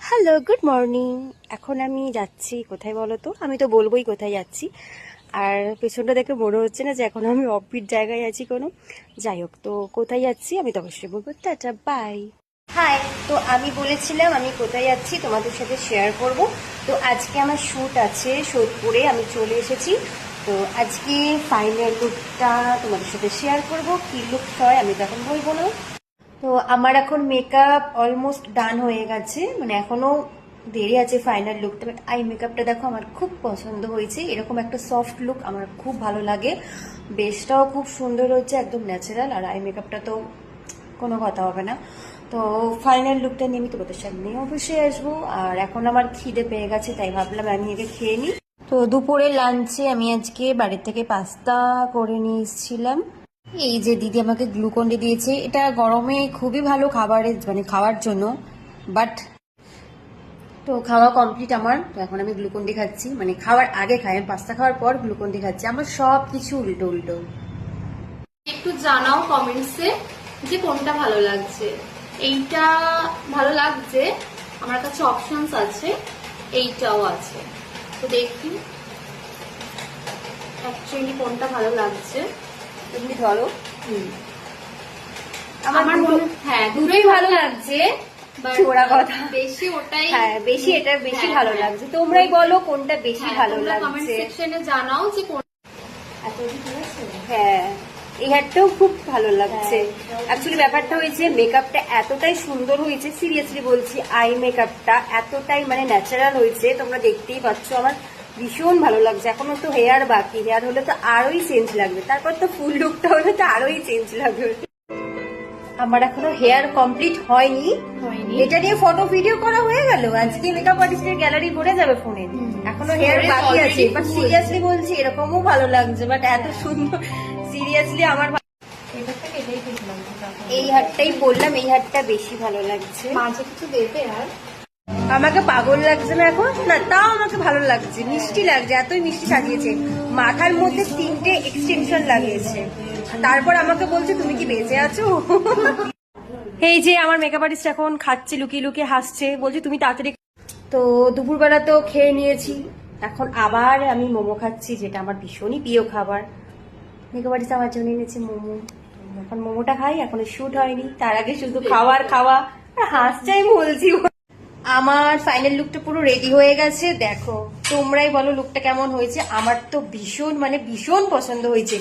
Hello, good morning. এখন আমি যাচ্ছি কোথায় বলো তো? আমি তো বলবোই কোথায় যাচ্ছি। আর পেছনটা দেখে মনে হচ্ছে না যে এখন আমি অফবিট জায়গায় আছি কোনো। যাই হোক, তো কোথায় যাচ্ছি আমি তো অবশ্যই বলবো। টাটা, বাই। হাই। তো আমি বলেছিলাম আমি কোথায় যাচ্ছি তোমাদের সাথে শেয়ার করব। তো আজকে আমার শ্যুট আছে সোদপুরে, আমি চলে এসেছি। তো আজকে ফাইনাল লুকটা তোমাদের সাথে শেয়ার করব। কি লুক হয় আমি তো এখন বলবো না। তো আমার এখন মেকআপ অলমোস্ট ডান হয়ে গেছে, মানে এখনো দেরি আছে ফাইনাল লুকটা। বাট আই মেকআপটা দেখো আমার খুব পছন্দ হয়েছে। এরকম একটা সফট লুক আমার খুব ভালো লাগে। বেসটাও খুব সুন্দর হচ্ছে, একদম ন্যাচারাল। আর আই মেকআপটা তো কোনো কথা হবে না। তো ফাইনাল লুকটা নিয়ে আমি তোমাদের সামনে অবশ্যই আসবো। আর এখন আমার খিদে পেয়ে গেছে, তাই ভাবলাম আমি একে খেয়ে নিই। তো দুপুরে লাঞ্চে আমি আজকে বাড়ির থেকে পাস্তা করে নিয়ে এসেছিলাম। এই যে দিদি আমাকে গ্লুকন ডি দিয়েছে, এটা গরমে খুবই ভালো খাবারের, মানে খাওয়ার জন্য। বাট তো খাওয়া কমপ্লিট আমার। তো এখন আমি গ্লুকন ডি খাচ্ছি, মানে খাওয়ার আগে খাই, আমি পাস্তা খাওয়ার পর গ্লুকন ডি খাচ্ছি। আমার সব কিছু উল্টো উল্টো। একটু জানাও কমেন্টসে যে কোনটা ভালো লাগছে। এইটা ভালো লাগছে, আমার কাছে অপশনস আছে, এইটাও আছে। তো দেখি অ্যাকচুয়ালি কোনটা ভালো লাগছে। তুমি ধরো। আমার মনে হ্যাঁ দুটোই ভালো লাগছে, but ওরা কথা বেশি ওটাই। হ্যাঁ, বেশি এটা বেশি হ্যাঁ, ভালো হ্যাঁ। লাগছে। তোমরাই বলো কোনটা বেশি হ্যাঁ, ভালো তোমরা কমেন্ট লাগছে। সেকশনে জানাও যে কোন। হ্যাঁ, এই হ্যাটটাও খুব ভালো লাগছে। অ্যাকচুয়ালি ব্যাপারটা হয়েছে মেকআপটা এতটাই সুন্দর হয়েছে, সিরিয়াসলি বলছি, আই মেকআপটা এতটাই মানে ন্যাচারাল হয়েছে, তোমরা দেখতেই পাচ্ছ। আমার ভীষণ ভালো লাগছে। এখনো তো হেয়ার বাকি, হেয়ার হলে তো আরোই চেঞ্জ লাগবে, তারপর তো ফুল লুকটা হলে তো আরোই চেঞ্জ লাগবে। আমার এখনো হেয়ার কমপ্লিট হয়নি। এটা নিয়ে ফটো ভিডিও করা হয়ে গেল, আজকে মেকআপ আর্টিস্টের গ্যালারি ভরে যাবে ফোনে। এখনো হেয়ার বাকি আছে, বাট সিরিয়াসলি বলছি এরকমও ভালো লাগছে, বাট এত সুন্দর। সিরিয়াসলি আমার এই হারটাই বললাম, এই হারটা বেশি ভালো লাগছে। মাঝে কিছু দেবে আর আমাকে পাগল লাগছে না এখন না, তাও আমাকে ভালো লাগছে, মিষ্টি লাগছে, এতই মিষ্টি সাজিয়েছে। মাথার মধ্যে 3টে এক্সটেনশন লাগিয়েছে, তারপর আমাকে বলছে তুমি কি বেঁচে আছো। এই যে আমার মেকআপ আর্টিস্ট এখন খাচ্ছে, লুকিয়ে লুকিয়ে হাসছে, বলছে তুমি তাড়াতাড়ি। তো দুপুরবেলা তো খেয়ে নিয়েছি, এখন আবার আমি মোমো খাচ্ছি, যেটা আমার ভীষণই প্রিয় খাবার। মেকআপ আর্টিস্ট আমার জন্য এনেছে মোমো। এখন মোমোটা খাই, এখনো শুট হয়নি, তার আগে শুধু খাওয়ার খাওয়া আর হাসছে। আমি বলছি আমার ফাইনাল লুকটা পুরো রেডি হয়ে গেছে, দেখো তোমরাই বলো লুকটা কেমন হয়েছে। আমার তো ভীষণ মানে ভীষণ পছন্দ হয়েছে।